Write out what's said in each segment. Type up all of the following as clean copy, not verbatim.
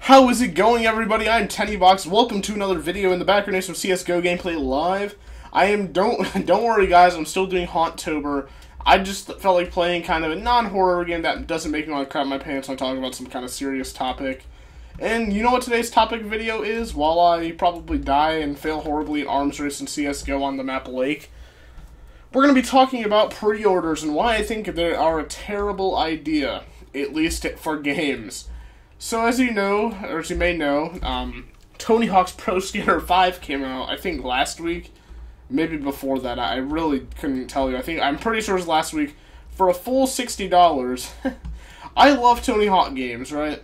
How is it going, everybody? I'm TennyBox. Welcome to another video. In the background is some CSGO gameplay live. Don't worry, guys. I'm still doing Haunttober. I just felt like playing kind of a non-horror game that doesn't make me want to crap my pants when talking about some kind of serious topic. And you know what today's topic video is? While I probably die and fail horribly at arms race and CSGO on the map Lake, we're going to be talking about pre-orders and why I think they are a terrible idea, at least for games. So as you know, or as you may know, Tony Hawk's Pro Skater 5 came out, I think last week, maybe before that. I really couldn't tell you. I'm pretty sure it was last week, for a full $60. I love Tony Hawk games, right?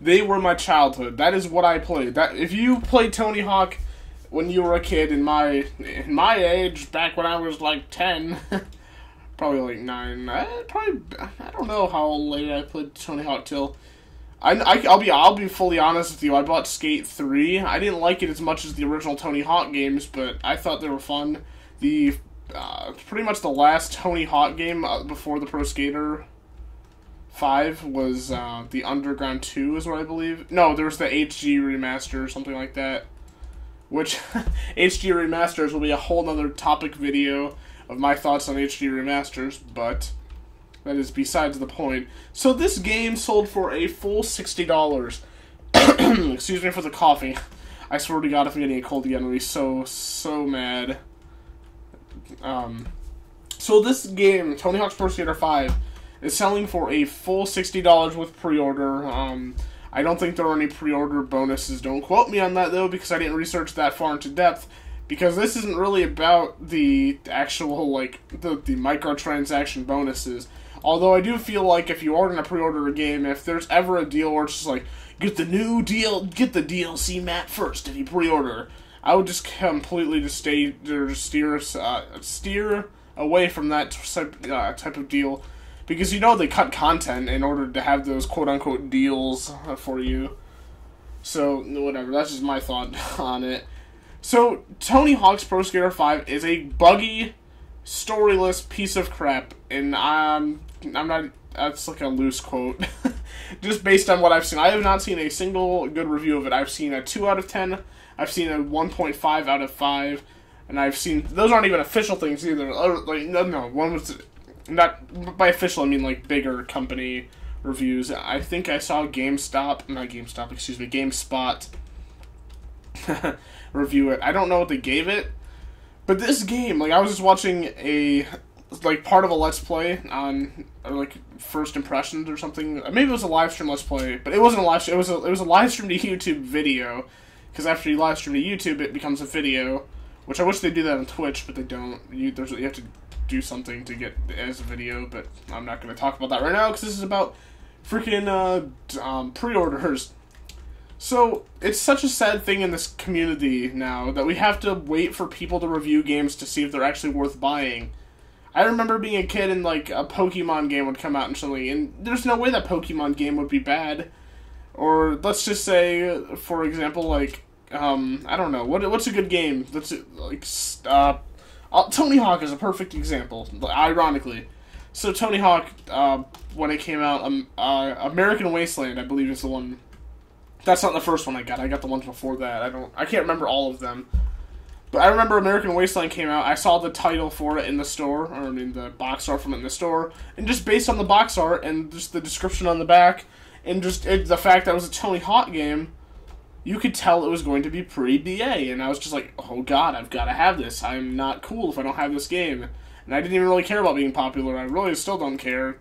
They were my childhood. That is what I played. If you played Tony Hawk when you were a kid in my age, back when I was like 10, probably like 9, I don't know how late I played Tony Hawk till. I'll be fully honest with you. I bought Skate 3. I didn't like it as much as the original Tony Hawk games, but I thought they were fun. Pretty much the last Tony Hawk game before the Pro Skater 5 was the Underground 2 is what I believe. No, there was the HG remaster or something like that. Which HG remasters will be a whole nother topic video of my thoughts on HG remasters, but that is besides the point. So this game sold for a full $60. Excuse me for the coughing. I swear to God, if I'm getting a cold again, I'll be so mad. So this game, Tony Hawk's Pro Skater 5, is selling for a full $60 with pre-order. I don't think there are any pre-order bonuses. Don't quote me on that, though, because I didn't research that far into depth. Because this isn't really about the actual, like, the microtransaction bonuses. Although I do feel like if you are going to pre-order a game, if there's ever a deal where it's just like, get the DLC map first if you pre-order, I would just completely just steer away from that type of deal. Because you know they cut content in order to have those quote-unquote deals for you. So, whatever, that's just my thought on it. So, Tony Hawk's Pro Skater 5 is a buggy, storyless piece of crap, and I'm not, that's like a loose quote, just based on what I've seen. I have not seen a single good review of it. I've seen a 2 out of 10, I've seen a 1.5 out of 5, and I've seen, those aren't even official things either, like, no, one was, not, by official I mean like bigger company reviews. I think I saw GameSpot review it. I don't know what they gave it, but this game, like, I was just watching part of a Let's Play on, like, First Impressions or something. Maybe it was a live stream Let's Play, but it wasn't a live stream. It was a live stream to YouTube video, because after you live stream to YouTube, it becomes a video, which I wish they do that on Twitch, but they don't. You have to do something to get as a video, but I'm not going to talk about that right now, because this is about freaking pre-orders. So, it's such a sad thing in this community now that we have to wait for people to review games to see if they're actually worth buying. I remember being a kid and, like, a Pokemon game would come out and something, and there's no way that Pokemon game would be bad. Or, let's just say, for example, like, I don't know, what's a good game? That's, like, Tony Hawk is a perfect example, ironically. So, Tony Hawk, when it came out, American Wasteland, I believe, is the one. That's not the first one I got. I got the ones before that. I can't remember all of them. But I remember American Wasteland came out. I saw the title for it in the store, or I mean the box art from it in the store, and just based on the box art and just the description on the back, and just the fact that it was a Tony Hawk game, you could tell it was going to be pretty BA. And I was just like, oh god, I've got to have this. I'm not cool if I don't have this game. And I didn't even really care about being popular. I really still don't care.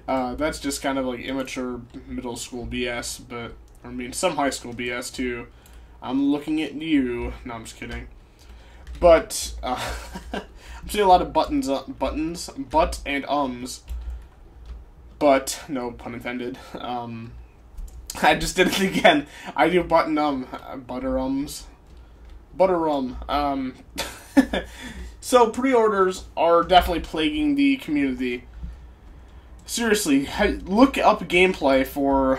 That's just kind of like immature middle school BS, but, I mean, some high school BS too. I'm looking at you. No, I'm just kidding. But, I'm seeing a lot of but and ums. But, no pun intended. I just did it again. I do but and butter. So, pre-orders are definitely plaguing the community. Seriously, look up gameplay for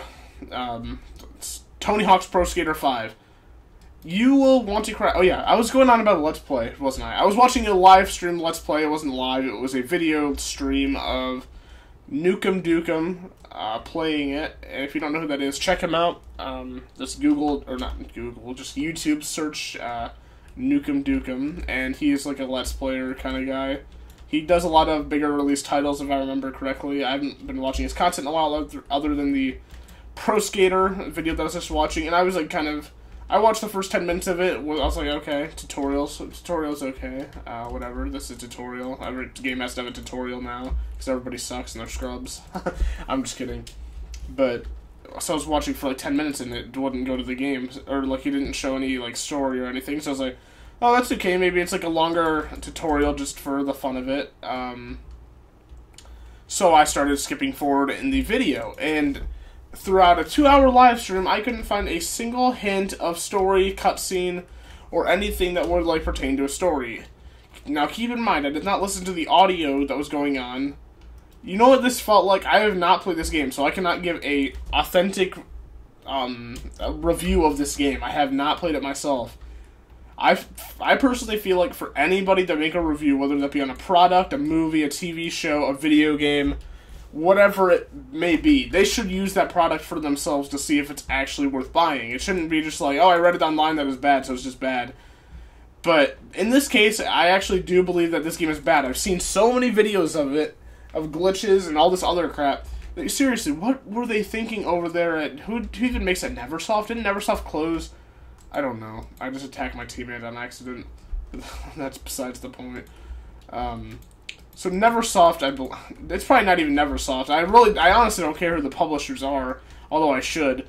Tony Hawk's Pro Skater 5. You will want to cry. Oh yeah, I was going on about a Let's Play, wasn't I? I was watching a live stream Let's Play. It wasn't live, it was a video stream of Nukem Dukem playing it. And if you don't know who that is, check him out. Just Google, or not Google, just YouTube search Nukem Dukem, and he's like a Let's Player kind of guy. He does a lot of bigger release titles, if I remember correctly. I haven't been watching his content in a while, other than the Pro Skater video that I was just watching, and I was like I watched the first 10 minutes of it. I was like, okay, tutorial's okay, whatever, this is a tutorial. Every game has to have a tutorial now, because everybody sucks and they're scrubs. I'm just kidding. But, so I was watching for like 10 minutes and it wouldn't go to the game, or like he didn't show any like story or anything, so I was like, oh, that's okay, maybe it's like a longer tutorial just for the fun of it. So I started skipping forward in the video, and throughout a 2-hour live stream, I couldn't find a single hint of story, cutscene, or anything that would like pertain to a story. Now keep in mind, I did not listen to the audio that was going on. You know what this felt like? I have not played this game, so I cannot give a authentic a review of this game. I have not played it myself. I personally feel like for anybody to make a review, whether that be on a product, a movie, a TV show, a video game, whatever it may be, they should use that product for themselves to see if it's actually worth buying. It shouldn't be just like, oh, I read it online that it was bad, so it's just bad. But in this case, I actually do believe that this game is bad. I've seen so many videos of it, of glitches and all this other crap. Like, seriously, what were they thinking over there at... Who even makes a Neversoft? Didn't Neversoft close? I don't know. I just attacked my teammate on accident. That's besides the point. So Neversoft, it's probably not even Neversoft. I honestly don't care who the publishers are, although I should.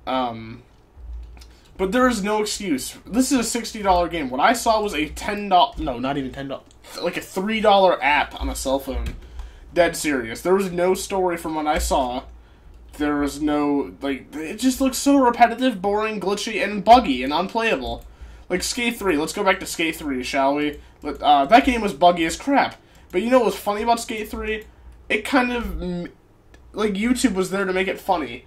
But there is no excuse. This is a $60 game. What I saw was a $10, no, not even $10, like a $3 app on a cell phone. Dead serious. There was no story from what I saw. There was no, like, it just looks so repetitive, boring, glitchy, and buggy, and unplayable. Like, Skate 3. Let's go back to Skate 3, shall we? That game was buggy as crap. But you know what's funny about Skate 3? It kind of, like, YouTube was there to make it funny.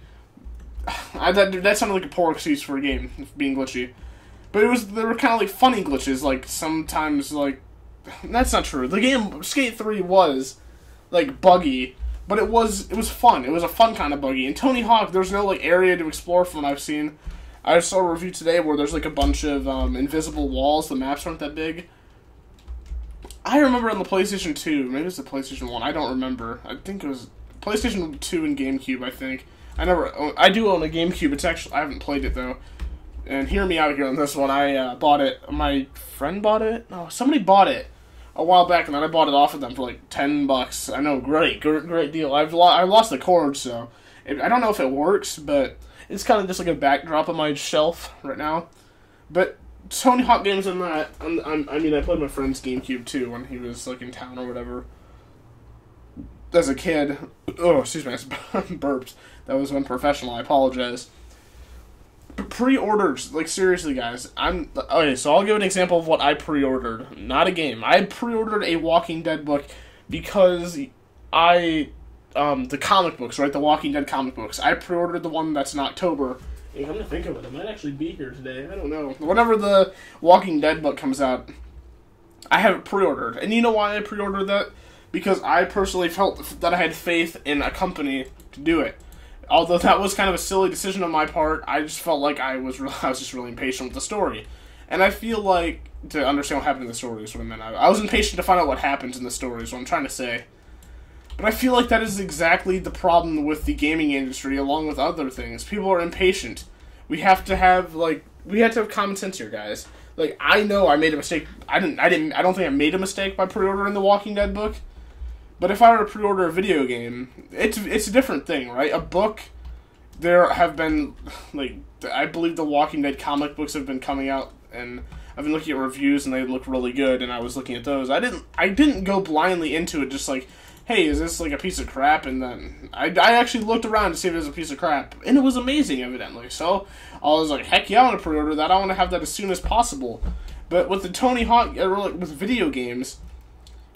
That sounded like a poor excuse for a game, being glitchy. But they were kind of like funny glitches, like, sometimes, like, that's not true. The game, Skate 3 was, like, buggy, but it was fun. It was a fun kind of buggy. In Tony Hawk, there's no, like, area to explore from what I've seen. I saw a review today where there's, like, a bunch of invisible walls. The maps aren't that big. I remember on the PlayStation 2, maybe it's the PlayStation 1, I don't remember. I think it was PlayStation 2 and GameCube, I think. I do own a GameCube. It's actually, I haven't played it, though. And hear me out here on this one. I bought it. My friend bought it? No, somebody bought it a while back, and then I bought it off of them for like $10. I know, great deal. I lost the cord, so I don't know if it works, but it's kind of just like a backdrop on my shelf right now. But Tony Hawk games in that. I mean, I played my friend's GameCube too when he was like in town or whatever. As a kid. Oh, excuse me, I burped. That was unprofessional. I apologize. But pre-orders, like seriously, guys. Okay. So I'll give an example of what I pre-ordered. Not a game. I pre-ordered a Walking Dead book because the comic books, right? The Walking Dead comic books. I pre-ordered the one that's in October. Hey, come to think of it, it might actually be here today. I don't know. Whenever the Walking Dead book comes out, I have it pre-ordered. And you know why I pre-ordered that? Because I personally felt that I had faith in a company to do it. Although that was kind of a silly decision on my part, I just felt like I was just really impatient with the story. And I feel like, to understand what happened in the story is what I meant. I was impatient to find out what happens in the story is what I'm trying to say. But I feel like that is exactly the problem with the gaming industry, along with other things. People are impatient. We have to have common sense here, guys. Like, I know I made a mistake. I don't think I made a mistake by pre-ordering the Walking Dead book. But if I were to pre-order a video game, it's a different thing, right? A book, there have been, like, I believe the Walking Dead comic books have been coming out, and I've been looking at reviews, and they look really good, and I was looking at those. I didn't go blindly into it, just like, hey, is this like a piece of crap? And then I actually looked around to see if it was a piece of crap, and it was amazing, evidently. So I was like, heck yeah, I want to pre-order that. I want to have that as soon as possible. But with the Tony Hawk, with video games,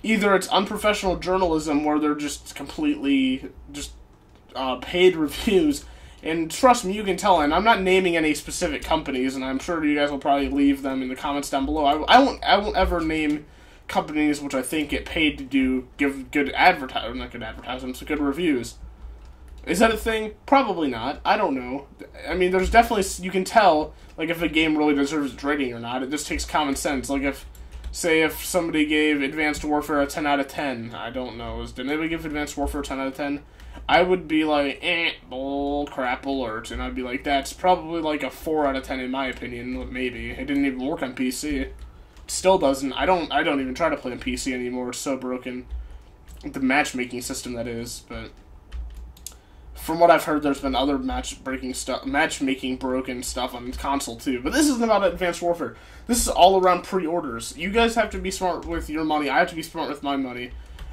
either it's unprofessional journalism where they're just completely paid reviews, and trust me, you can tell, and I'm not naming any specific companies, and I'm sure you guys will probably leave them in the comments down below. I won't ever name companies, which I think get paid to give good not good advertisements, but good reviews. Is that a thing? Probably not. I don't know. I mean, there's definitely, you can tell, like, if a game really deserves its rating or not. It just takes common sense. Like, if somebody gave Advanced Warfare a 10 out of 10, I don't know. Did anybody give Advanced Warfare a 10 out of 10? I would be like, bull crap alert, and I'd be like, that's probably like a 4 out of 10 in my opinion, maybe. It didn't even work on PC. It still doesn't. I don't even try to play on PC anymore. It's so broken. The matchmaking system, that is, but from what I've heard, there's been other matchmaking broken stuff on console too. But this isn't about Advanced Warfare. This is all around pre-orders. You guys have to be smart with your money. I have to be smart with my money.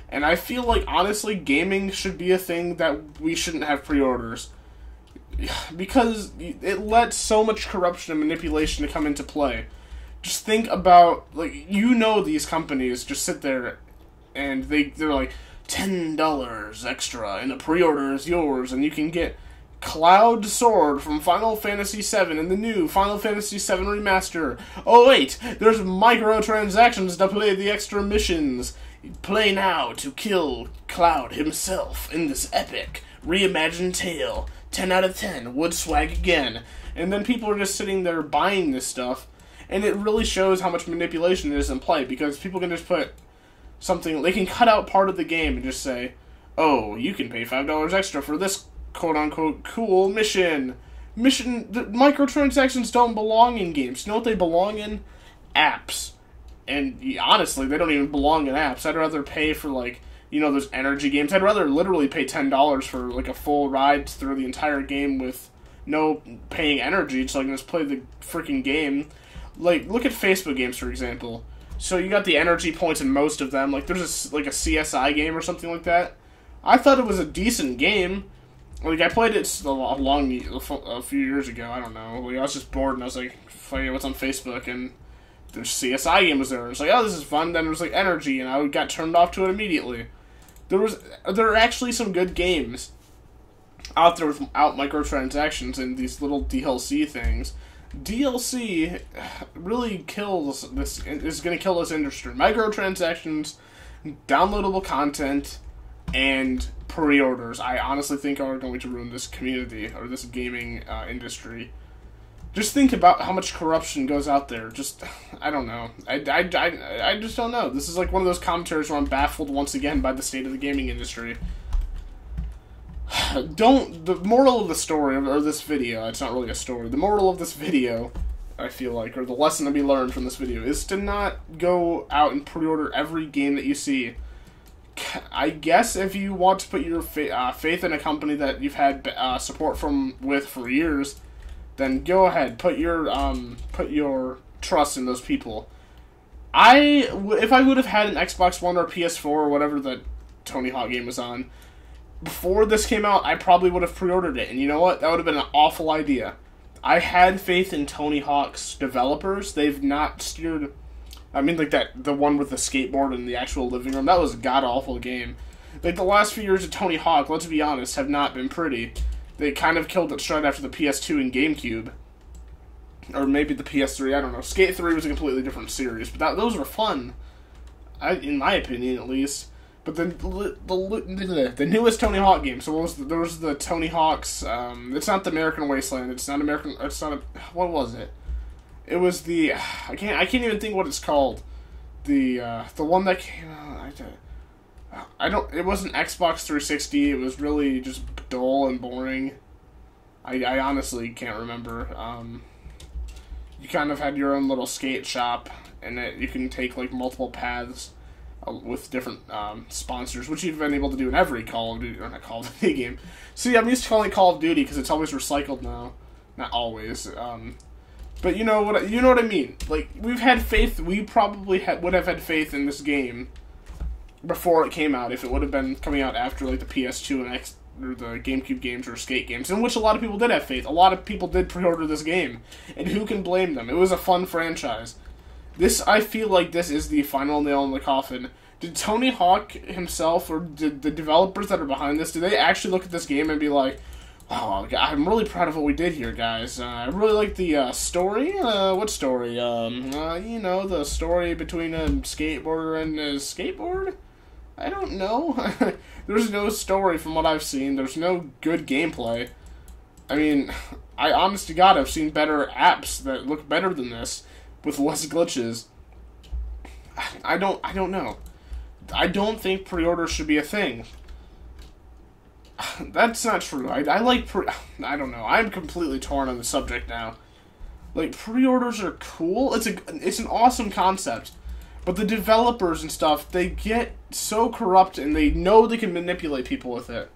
And I feel like, honestly, gaming should be a thing that we shouldn't have pre-orders. Because it lets so much corruption and manipulation to come into play. Just think about, like, these companies just sit there and they're like, $10 extra, and the pre-order is yours, and you can get Cloud Sword from Final Fantasy VII and the new Final Fantasy VII Remaster. Oh wait, there's microtransactions to play the extra missions. Play now to kill Cloud himself in this epic reimagined tale. 10 out of 10, would swag again. And then people are just sitting there buying this stuff, and it really shows how much manipulation there is in play, because people can just put something, they can cut out part of the game and just say, oh, you can pay $5 extra for this quote-unquote cool mission. The microtransactions don't belong in games. You know what they belong in? Apps. And honestly, they don't even belong in apps. I'd rather pay for, like, those energy games. I'd rather literally pay $10 for, like, a full ride through the entire game with no paying energy, so I can just play the freaking game. Like, look at Facebook games, for example. So you got the energy points in most of them. Like, there's a CSI game or something like that. I thought it was a decent game. Like, I played it a few years ago. I don't know. Like, I was just bored, and I was like, what's on Facebook? And the CSI game was there. And it's like, oh, this is fun. Then there was, like, energy, and I got turned off to it immediately. There are actually some good games out there without microtransactions and these little DLC things. DLC really is going to kill this industry. Microtransactions, downloadable content, and pre-orders, I honestly think, are going to ruin this community, or this gaming industry. Just think about how much corruption goes out there. I don't know. I just don't know. This is like one of those commentaries where I'm baffled once again by the state of the gaming industry. The moral of the story, or this video, it's not really a story, the moral of this video, I feel like, or the lesson to be learned from this video, is to not go out and pre-order every game that you see. I guess if you want to put your faith in a company that you've had support with for years, then go ahead, put your trust in those people. If I would have had an Xbox One or PS4 or whatever the Tony Hawk game was on, before this came out, I probably would have pre-ordered it. And you know what? That would have been an awful idea. I had faith in Tony Hawk's developers. They've not steered... I mean, like the one with the skateboard in the actual living room, that was a god-awful game. Like, the last few years of Tony Hawk, let's be honest, have not been pretty. They kind of killed it straight after the PS2 and GameCube. Or maybe the PS3, I don't know. Skate 3 was a completely different series, but those were fun. In my opinion, at least. But the newest Tony Hawk game, so there was the Tony Hawk's, it's not the American Wasteland, what was it? It was the, I can't even think what it's called. The one that came out, it wasn't Xbox 360, it was really just dull and boring. I honestly can't remember. You kind of had your own little skate shop, and you can take, like, multiple paths with different sponsors, which you've been able to do in every Call of Duty, or not Call of Duty game. See, I'm used to calling it Call of Duty because it's always recycled now. Not always. But you know what I mean. Like, we've had faith, we probably would have had faith in this game before it came out, if it would have been coming out after, like, the PS2 or the GameCube games or Skate games, in which a lot of people did have faith. A lot of people did pre-order this game, and who can blame them? It was a fun franchise. I feel like this is the final nail in the coffin. Did Tony Hawk himself, or did the developers that are behind this, do they actually look at this game and be like, Oh, I'm really proud of what we did here, guys. I really like the story. What story? You know, the story between a skateboarder and a skateboard? I don't know. There's no story from what I've seen. There's no good gameplay. I mean, I honest to God, I've seen better apps that look better than this with less glitches. I don't know. I don't think pre-orders should be a thing. That's not true. I like I don't know. I'm completely torn on the subject now. Like, pre-orders are cool. It's an awesome concept. But the developers and stuff, they get so corrupt and they know they can manipulate people with it.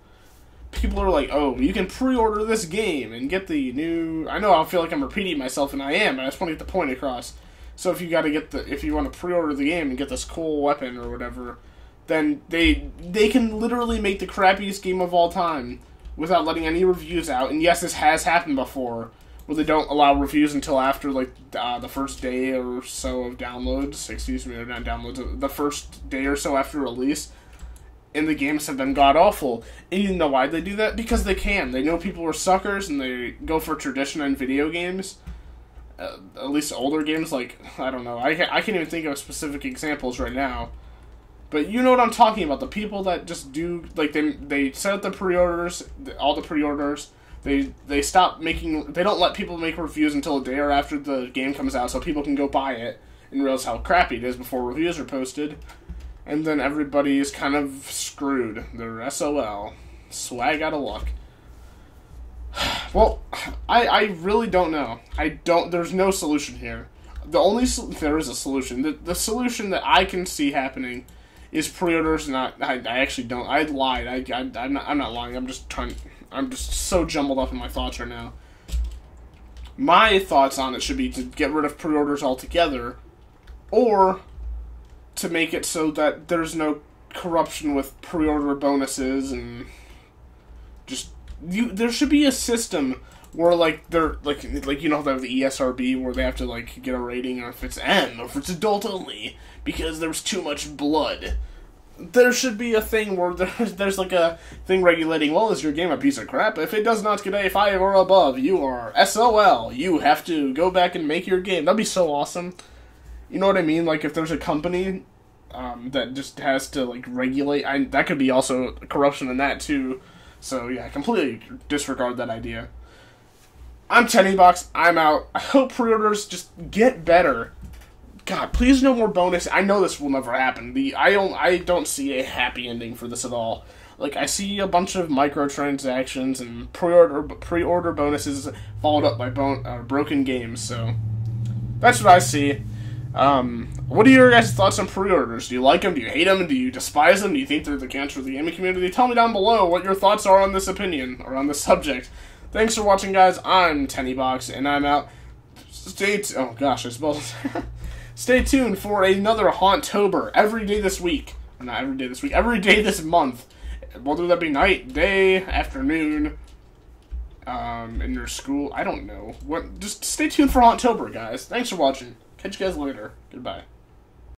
People are like, oh, you can pre-order this game and get the new... I know I feel like I'm repeating myself, and I am, but I just want to get the point across. So if you want to pre-order the game and get this cool weapon or whatever, then they can literally make the crappiest game of all time without letting any reviews out. And yes, this has happened before, where they don't allow reviews until after, like, the first day or so of downloads. Excuse me, or not downloads. The first day or so after release. And the games have been god-awful. And you know why they do that? Because they can. They know people are suckers, and they go for tradition in video games. At least older games, like, I don't know. I can't even think of specific examples right now. But you know what I'm talking about. The people that just do, like, they set up the pre-orders, all the pre-orders. They stop making, they don't let people make reviews until a day or after the game comes out so people can go buy it and realize how crappy it is before reviews are posted. And then everybody is kind of screwed. They're SOL. Swag out of luck. Well, I really don't know. There's no solution here. There is a solution. The solution that I can see happening is pre-orders. I actually don't. I lied. I'm not lying. I'm just so jumbled up in my thoughts right now. My thoughts on it should be to get rid of pre-orders altogether, or to make it so that there's no corruption with pre-order bonuses, and just there should be a system where, like, they're like you know, they have the ESRB where they have to, like, get a rating, or if it's M, or if it's adult only because there's too much blood. There should be a thing where there's like a thing regulating, well, is your game a piece of crap? If it does not get a 5 or above, you are SOL. You have to go back and make your game. That'd be so awesome. You know what I mean? Like, if there's a company that just has to, like, regulate, that could be also corruption in that, too. So, yeah, completely disregard that idea. I'm TennyBox. I'm out. I hope pre-orders just get better. God, please no more bonus. I know this will never happen. I don't see a happy ending for this at all. Like, I see a bunch of microtransactions and pre-order bonuses followed up by broken games, so that's what I see. What are your guys' thoughts on pre-orders? Do you like them? Do you hate them? Do you despise them? Do you think they're the cancer of the gaming community? Tell me down below what your thoughts are on this opinion, or on this subject. Thanks for watching, guys. I'm TennyBox, and I'm out. Oh gosh, I spelled it. Stay tuned for another Hauntober every day this week. Not every day this week, every day this month. Whether that be night, day, afternoon, in your school, I don't know. Just stay tuned for Hauntober, guys. Thanks for watching. Catch you guys later. Goodbye.